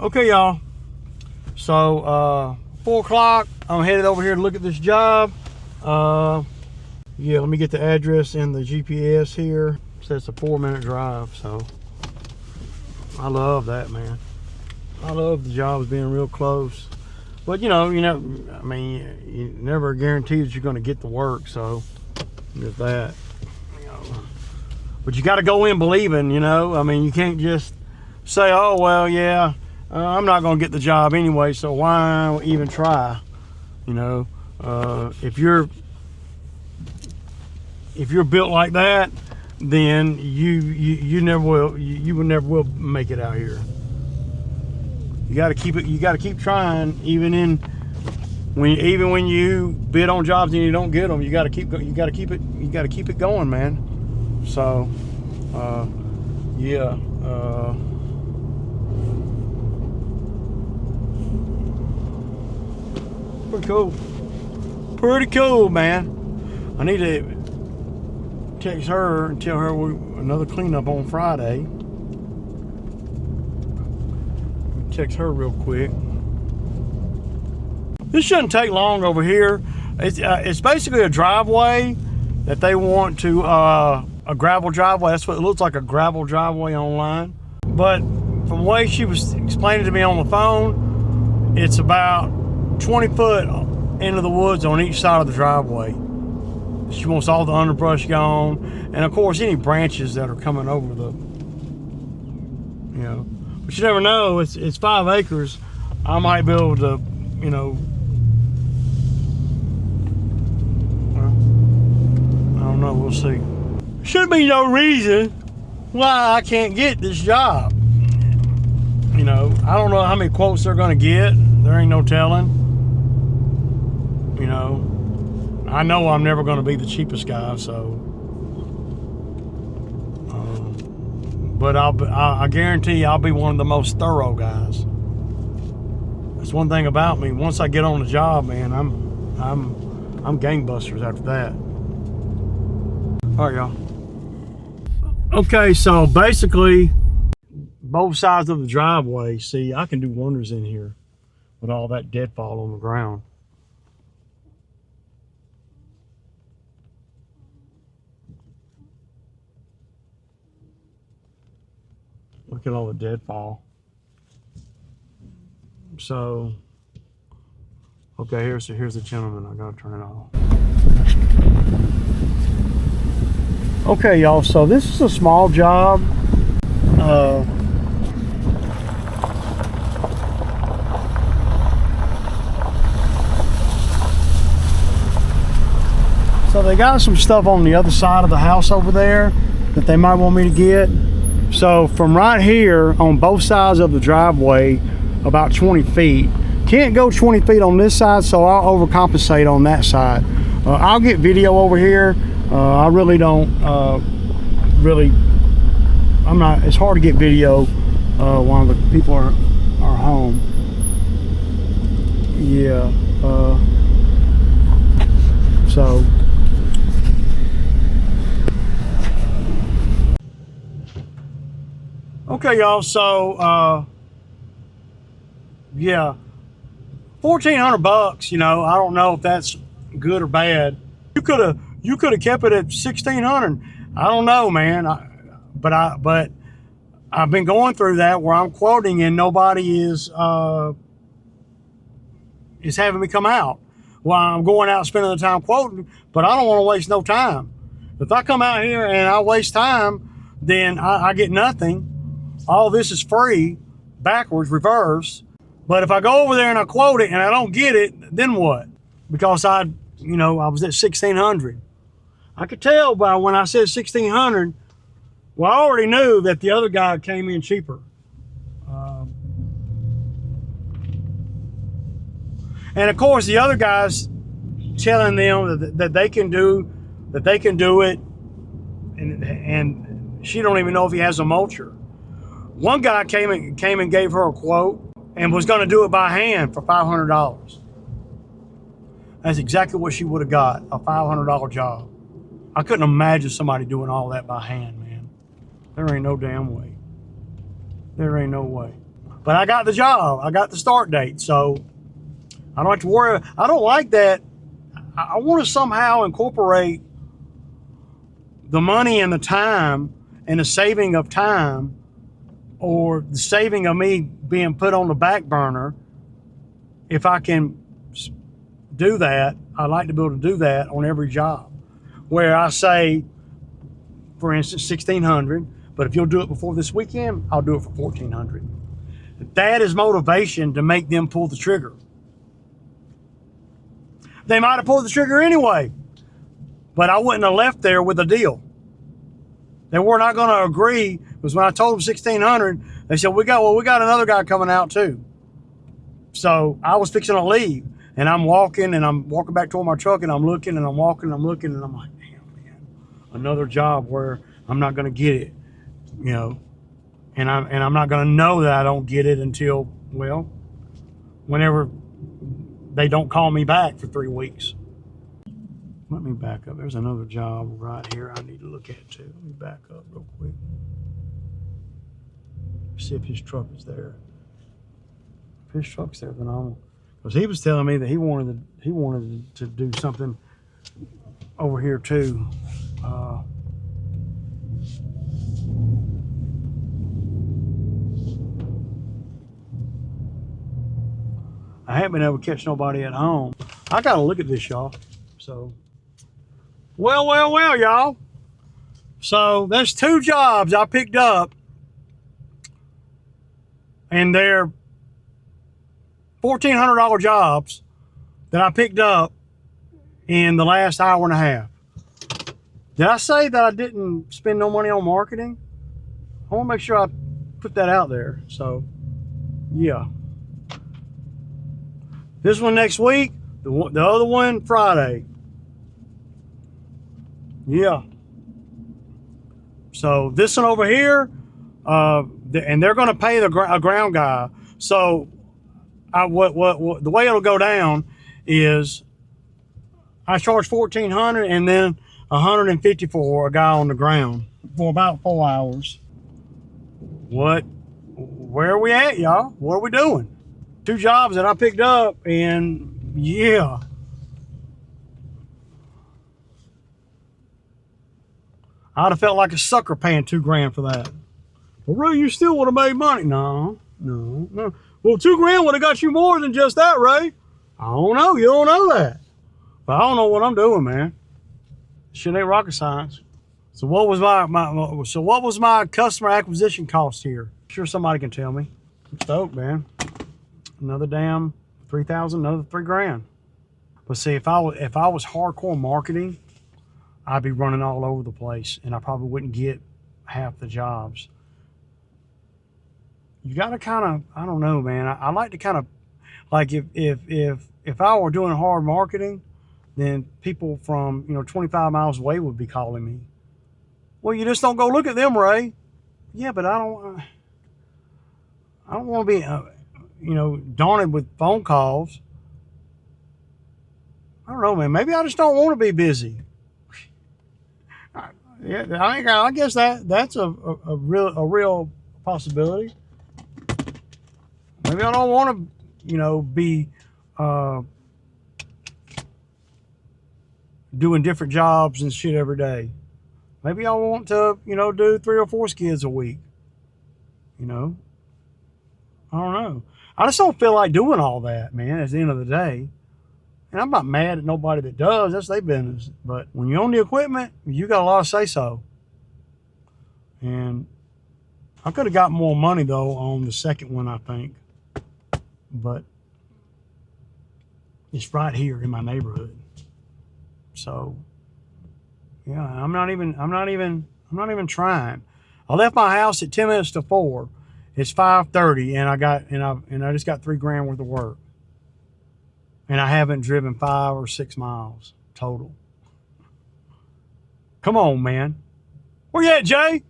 Okay, y'all. So 4 o'clock. I'm headed over here to look at this job. Yeah, let me get the address in the GPS here. It says it's a 4-minute drive, so I love that, man. I love the jobs being real close. But you know, I mean, you never guarantee that you're going to get the work, so there's that. You know. But you got to go in believing, you know. I mean, you can't just say, oh, well, yeah, I'm not going to get the job anyway, so why even try? You know, if you're built like that, then you never will. You will never will make it out here. You got to keep it. You got to keep trying, even when you bid on jobs and you don't get them. You got to keep. You got to keep it. You got to keep it going, man. So, yeah. Pretty cool. Pretty cool, man. I need to text her and tell her another cleanup on Friday. Text her real quick. This shouldn't take long over here. It's basically a driveway that they want to, a gravel driveway. That's what it looks like, a gravel driveway online. But from the way she was explaining to me on the phone, it's about 20 foot into the woods on each side of the driveway. She wants all the underbrush gone, and of course any branches that are coming over the, you know. But you never know. It's 5 acres. I might be able to, you know. Well, I don't know. We'll see. Should be no reason why I can't get this job. You know, I don't know how many quotes they're going to get. There ain't no telling. You know, I know I'm never going to be the cheapest guy, so. But I guarantee I'll be one of the most thorough guys. That's one thing about me. Once I get on the job, man, I'm gangbusters after that. All right, y'all. Okay, so basically, both sides of the driveway. See, I can do wonders in here with all that deadfall on the ground. Look at all the deadfall. So, okay, here's the gentleman. I gotta turn it off. Okay, y'all. So this is a small job. So they got some stuff on the other side of the house over there that they might want me to get. So from right here on both sides of the driveway, about 20 feet. Can't go 20 feet on this side, so I'll overcompensate on that side. I'll get video over here. I really don't, it's hard to get video while the people are home. Yeah, so. Okay, y'all, so, yeah, 1,400 bucks, you know, I don't know if that's good or bad. You could have kept it at 1,600. I don't know, man. But I've been going through that where I'm quoting and nobody is having me come out. Well, I'm going out spending the time quoting, but I don't want to waste no time. If I come out here and I waste time, then I get nothing. All this is free, backwards, reverse. But if I go over there and I quote it and I don't get it, then what? Because I was at 1,600. I could tell by when I said 1,600, well, I already knew that the other guy came in cheaper. And of course, the other guy's telling them that they can do it, and she don't even know if he has a mulcher. One guy came and gave her a quote and was going to do it by hand for $500. That's exactly what she would have got, a $500 job. I couldn't imagine somebody doing all that by hand, man. There ain't no damn way. There ain't no way. But I got the job. I got the start date. So I don't have to worry. I don't like that. I want to somehow incorporate the money and the time and the saving of time, or the saving of me being put on the back burner. If I can do that, I'd like to be able to do that on every job, where I say, for instance, 1,600, but if you'll do it before this weekend, I'll do it for 1,400. That is motivation to make them pull the trigger. They might have pulled the trigger anyway, but I wouldn't have left there with a deal. They were not going to agree, because when I told them 1,600, they said, we got another guy coming out too. So I was fixing to leave, and I'm walking back toward my truck, and I'm looking, and I'm walking, and I'm looking, and I'm like, damn, man, another job where I'm not going to get it, you know, and I'm not going to know that I don't get it until, well, whenever they don't call me back for 3 weeks. Let me back up. There's another job right here I need to look at too. Let me back up real quick. See if his truck is there. If his truck's there, then I'll. Because he was telling me that he wanted to do something over here too. I haven't been able to catch nobody at home. I gotta look at this, y'all. So, well, y'all. So there's 2 jobs I picked up, and they're $1,400 jobs that I picked up in the last hour and a half. Did I say that I didn't spend no money on marketing? I want to make sure I put that out there. So, yeah. This one next week, the other one Friday. Yeah. So this one over here, and they're going to pay a ground guy. So the way it'll go down is I charge $1,400 and then $150 for a guy on the ground for about 4 hours. Where are we at, y'all? What are we doing? 2 jobs that I picked up, and yeah. I'd have felt like a sucker paying $2,000 for that. Well, Ray, you still would have made money. No. Well, $2,000 would have got you more than just that, Ray. I don't know. You don't know that. But I don't know what I'm doing, man. Shit ain't rocket science. So what was my customer acquisition cost here? Sure, somebody can tell me. I'm stoked, man. Another damn 3,000, another $3,000. But see, if I was hardcore marketing, I'd be running all over the place, and I probably wouldn't get half the jobs. You got to kind of, I don't know, man. I like to kind of, like if I were doing hard marketing, then people from 25 miles away would be calling me. Well, you just don't go look at them, Ray. Yeah, but I don't want to be daunted with phone calls. I don't know, man. Maybe I just don't want to be busy. Yeah, I guess that's a real possibility. Maybe I don't want to, be doing different jobs and shit every day. Maybe I want to, do 3 or 4 skids a week. I don't know. I just don't feel like doing all that, man, at the end of the day. And I'm not mad at nobody that does. That's their business. But when you own the equipment, you got a lot of say-so. And I could have got more money, though, on the second one, I think. But it's right here in my neighborhood. So, yeah, I'm not even trying. I left my house at 10 minutes to 4. It's 5:30, and I just got $3,000 worth of work. And I haven't driven 5 or 6 miles total. Come on, man. Where you at, Jay?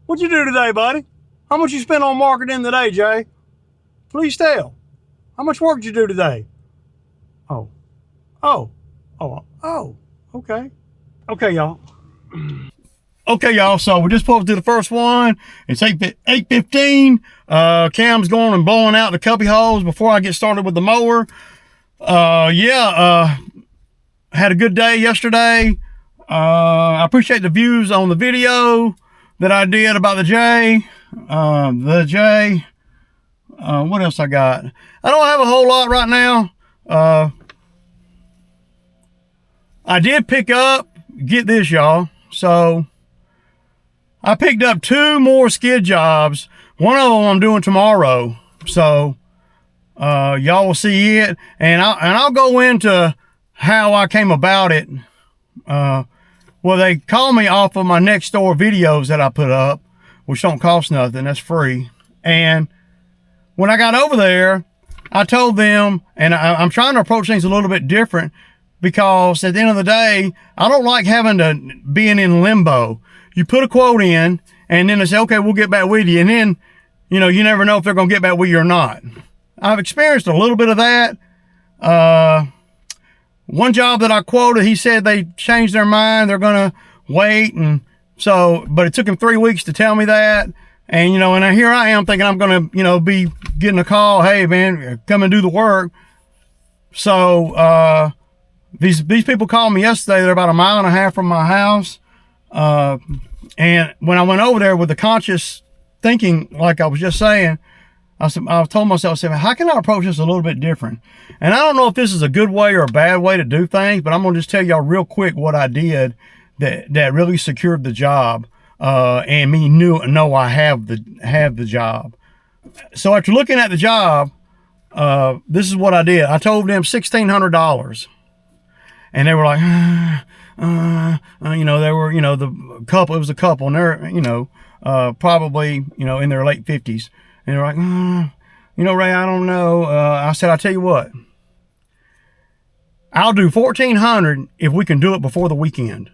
What'd you do today, buddy? How much you spent on marketing today, Jay? Please tell. How much work did you do today? Oh, okay. Okay, y'all. Okay, y'all, so we just pulled to the first one. It's 8:15. Cam's going and blowing out the cubby holes before I get started with the mower. Had a good day yesterday. I appreciate the views on the video that I did about the J. What else I got? I don't have a whole lot right now. I did pick up, get this, y'all. So I picked up 2 more skid jobs. One of them I'm doing tomorrow. So y'all will see it, and I'll go into how I came about it. Well, they call me off of my next door videos that I put up, which don't cost nothing. That's free. And when I got over there, I told them, and I'm trying to approach things a little bit different, because at the end of the day, I don't like having to being in limbo. You put a quote in, and then they say, okay, we'll get back with you. And then, you know, you never know if they're going to get back with you or not. I've experienced a little bit of that. One job that I quoted, he said they changed their mind. They're going to wait. And so, but it took him 3 weeks to tell me that. And, you know, and here I am thinking I'm going to, you know, be getting a call. Hey, man, come and do the work. So, these people called me yesterday. They're about 1.5 miles from my house. And when I went over there with the conscious thinking, like I was just saying, I told myself, I said, how can I approach this a little bit different? And I don't know if this is a good way or a bad way to do things, but I'm going to just tell y'all real quick what I did that really secured the job, and me know I have the job. So after looking at the job, this is what I did. I told them $1,600, and they were like, you know, they were, you know, the couple, it was a couple, and they're, you know, probably, you know, in their late 50s. And they're like, you know, Ray, I don't know. I said, I'll tell you what, I'll do $1,400 if we can do it before the weekend.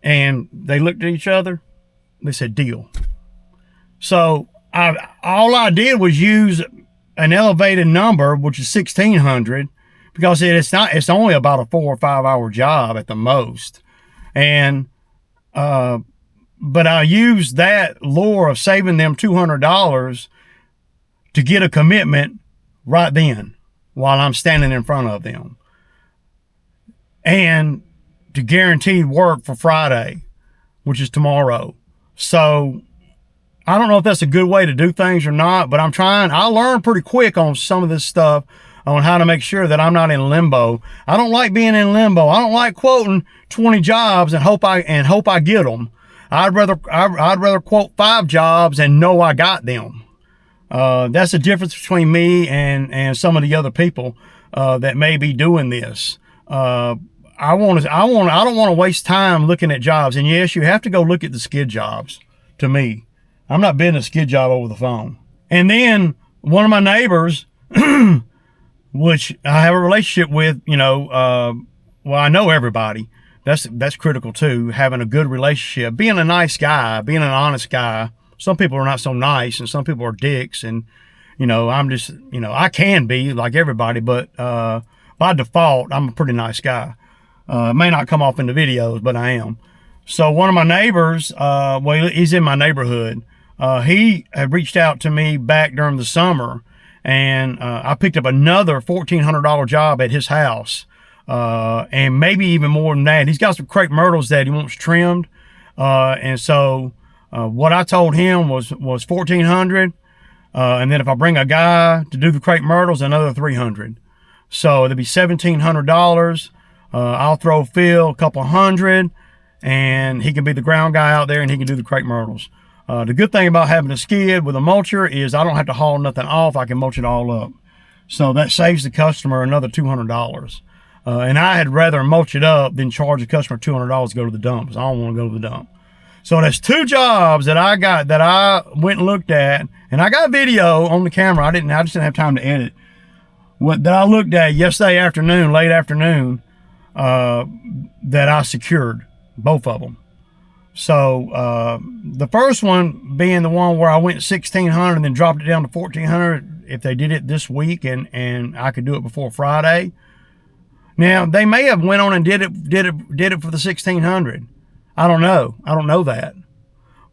And they looked at each other. They said, deal. So all I did was use an elevated number, which is $1,600, because it's only about a 4 or 5 hour job at the most. And, but I used that lure of saving them $200 to get a commitment right then while I'm standing in front of them, and to guaranteed work for Friday, which is tomorrow. So I don't know if that's a good way to do things or not, but I learned pretty quick on some of this stuff on how to make sure that I'm not in limbo. I don't like being in limbo. I don't like quoting 20 jobs and hope I get them. I'd rather quote 5 jobs and know I got them. That's the difference between me and some of the other people that may be doing this. I don't want to waste time looking at jobs. And yes, you have to go look at the skid jobs. To me, I'm not bidding a skid job over the phone. And then one of my neighbors, which I have a relationship with, you know, well, I know everybody. That's critical too, having a good relationship, being a nice guy, being an honest guy. Some people are not so nice, and some people are dicks, and, you know, I'm just, you know, I can be like everybody, but by default, I'm a pretty nice guy. It may not come off in the videos, but I am. So one of my neighbors, well, he's in my neighborhood. He had reached out to me back during the summer, and I picked up another $1,400 job at his house. And maybe even more than that. He's got some crepe myrtles that he wants trimmed. And so, what I told him was $1,400. And then if I bring a guy to do the crepe myrtles, another $300. So it'll be $1,700. I'll throw Phil a couple hundred, and he can be the ground guy out there, and he can do the crepe myrtles. The good thing about having a skid with a mulcher is I don't have to haul nothing off. I can mulch it all up. So that saves the customer another $200. And I had rather mulch it up than charge the customer $200 to go to the dump, because I don't want to go to the dump. So there's 2 jobs that I got that I went and looked at, and I got video on the camera. I just didn't have time to edit. That I looked at yesterday afternoon, late afternoon, that I secured, both of them. So the first one being the one where I went $1,600 and then dropped it down to $1,400 if they did it this week, and I could do it before Friday. Now, they may have went on and did it for the $1,600. I don't know. I don't know that.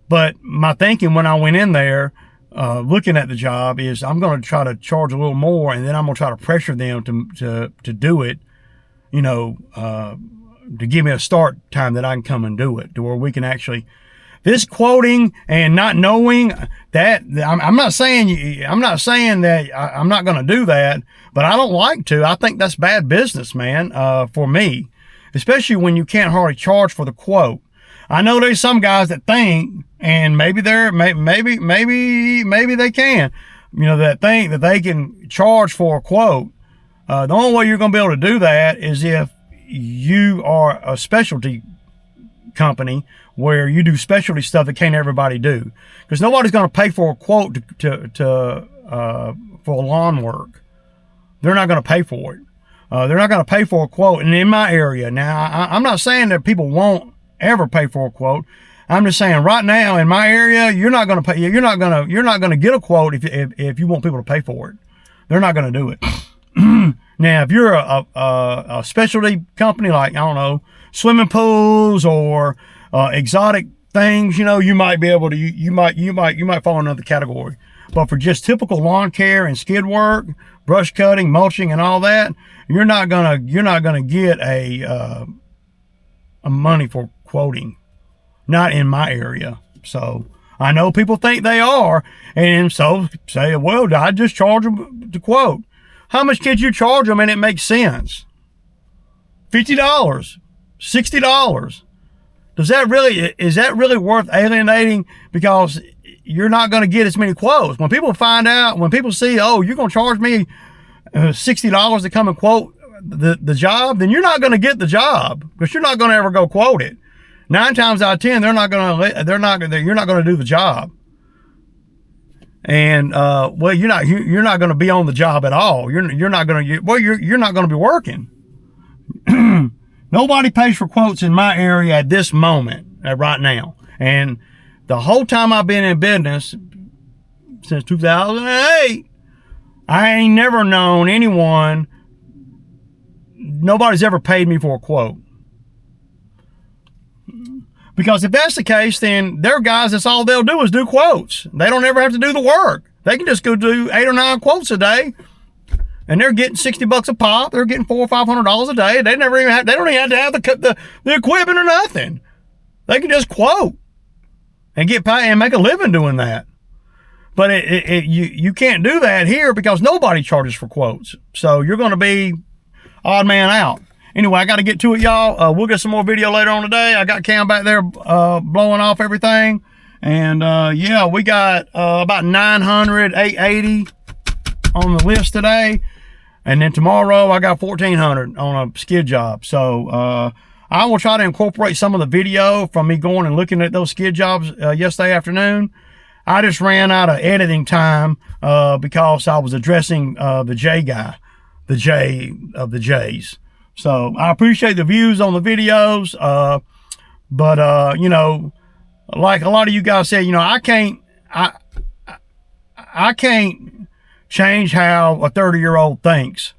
But my thinking when I went in there, looking at the job, is I'm going to try to charge a little more, and then I'm going to try to pressure them to do it, you know, to give me a start time that I can come and do it, to where we can actually, this quoting and not knowing that, I'm not saying that I'm not going to do that, but I don't like to. I think that's bad business, man, for me, especially when you can't hardly charge for the quote. I know there's some guys that think, and maybe they can, you know, that think that they can charge for a quote. The only way you're going to be able to do that is if you are a specialty company where you do specialty stuff that can't everybody do, because nobody's going to pay for a quote for lawn work. They're not going to pay for it. They're not going to pay for a quote. And in my area now, I'm not saying that people won't ever pay for a quote. I'm just saying right now in my area, you're not going to pay. You're not going to get a quote if you want people to pay for it. They're not going to do it. Now, if you're a specialty company, like, I don't know, swimming pools or exotic things, you know, you might be able to, you might fall in another category. But for just typical lawn care and skid work, brush cutting, mulching, and all that, you're not gonna get a money for quoting. Not in my area. So I know people think they are, and so say, well, I just charge them to quote. How much could you charge them and it makes sense? $50, $60. Is that really worth alienating? Because you're not going to get as many quotes. When people find out, when people see, oh, you're going to charge me $60 to come and quote the job, then you're not going to get the job, because you're not going to ever go quote it. 9 times out of 10, you're not going to do the job. And well, you're not going to be on the job at all. You're not going to be working. Nobody pays for quotes in my area at this moment, right now. And the whole time I've been in business, since 2008, I ain't never known anyone, nobody's ever paid me for a quote. Because if that's the case, then they're guys, that's all they'll do is do quotes. They don't ever have to do the work. They can just go do 8 or 9 quotes a day, and they're getting $60 a pop. They're getting $400 or $500 a day. They don't even have to have the equipment or nothing. They can just quote and get paid and make a living doing that. But you can't do that here, because nobody charges for quotes. So you're going to be odd man out. Anyway, I got to get to it, y'all. We'll get some more video later on today. I got Cam back there blowing off everything. And yeah, we got about 900, 880 on the list today. And then tomorrow I got 1,400 on a skid job. So I will try to incorporate some of the video from me going and looking at those skid jobs yesterday afternoon. I just ran out of editing time because I was addressing the J guy, the J of the J's. So I appreciate the views on the videos, but you know, like a lot of you guys said, you know, I can't change how a 30-year-old thinks,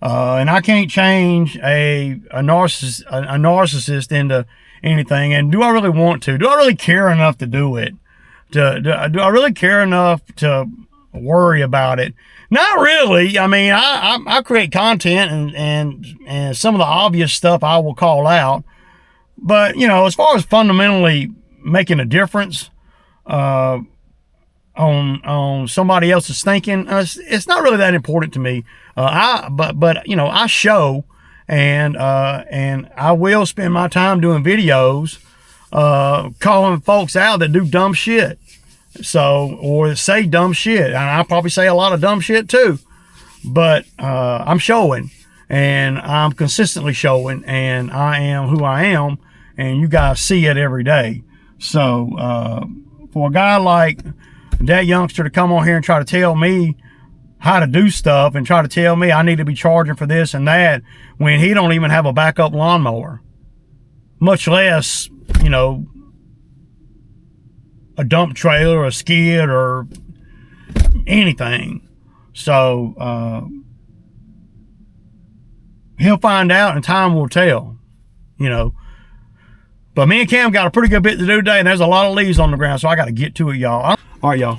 and I can't change a narcissist into anything. And do I really want to? Do I really care enough to do it? Do I really care enough to worry about it? Not really. I mean, I create content, and some of the obvious stuff I will call out. But, you know, as far as fundamentally making a difference on somebody else's thinking, it's not really that important to me. But you know, I show, and I will spend my time doing videos calling folks out that do dumb shit. So, or say dumb shit. And I probably say a lot of dumb shit too, but I'm showing, and I'm consistently showing, and I am who I am, and you guys see it every day. So for a guy like that youngster to come on here and try to tell me how to do stuff, and try to tell me I need to be charging for this and that, when he don't even have a backup lawnmower, much less, you know, a dump trailer, a skid, or anything. So he'll find out, and time will tell, you know. But me and Cam got a pretty good bit to do today, and there's a lot of leaves on the ground, so I got to get to it, y'all. All right, y'all.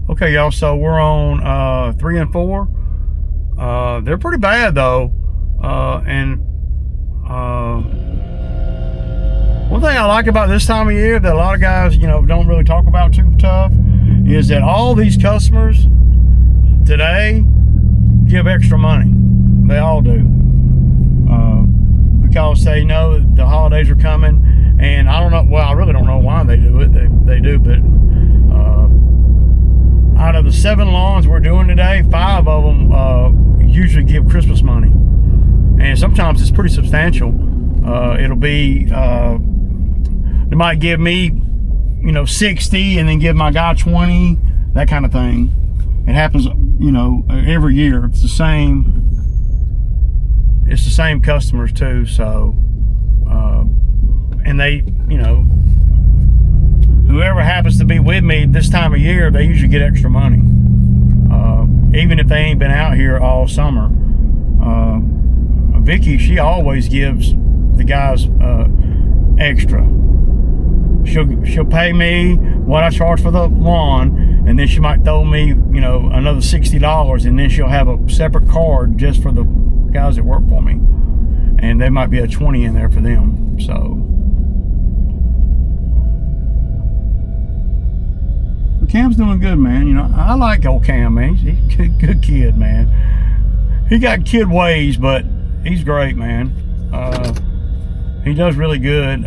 Okay, y'all, so we're on 3 and 4. They're pretty bad, though. One thing I like about this time of year that a lot of guys, don't really talk about too tough is that all these customers today give extra money. They all do. Because they know the holidays are coming, and I don't know, well, I really don't know why they do it. They do, but out of the 7 lawns we're doing today, 5 of them usually give Christmas money. And sometimes it's pretty substantial. It'll be, they might give me, 60 and then give my guy 20, that kind of thing. It happens, every year. It's the same customers too, so, and they, whoever happens to be with me this time of year, they usually get extra money. Even if they ain't been out here all summer. Vicky, she always gives the guys extra. She'll pay me what I charge for the lawn, and then she might throw me, another $60, and then she'll have a separate card just for the guys that work for me, and there might be a 20 in there for them. So but Cam's doing good, man. I like old Cam, man. He's a good kid, man. He got kid ways, but he's great, man. He does really good.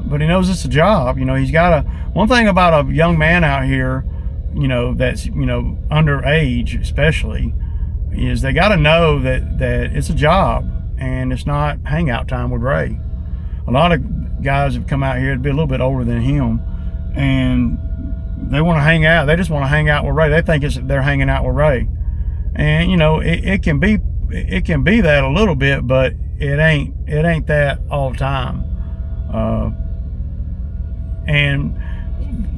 But he knows it's a job. He's got one thing about a young man out here, that's, underage especially, is they got to know that it's a job and it's not hangout time with Ray. A lot of guys have come out here to be a little bit older than him, and they want to hang out. They just want to hang out with Ray. They think they're hanging out with Ray. And, it can be that a little bit, but it ain't that all the time. And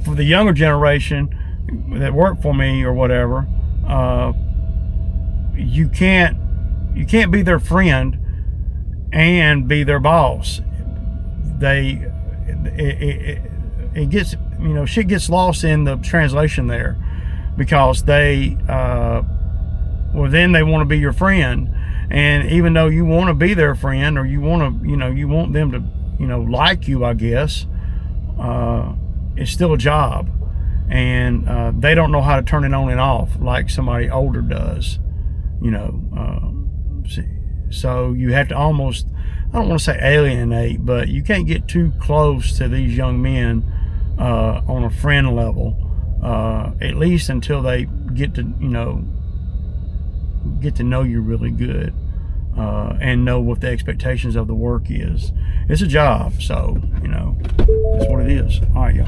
for the younger generation that work for me or whatever, you can't be their friend and be their boss. It gets, shit gets lost in the translation there, because then they want to be your friend, and even though you want to be their friend, or you want to, you want them to, like you, I guess. It's still a job, and they don't know how to turn it on and off like somebody older does, so you have to almost, I don't want to say alienate, but you can't get too close to these young men on a friend level, at least until they get to know you really good, and know what the expectations of the work is. It's a job, so that's what it is. All right, y'all.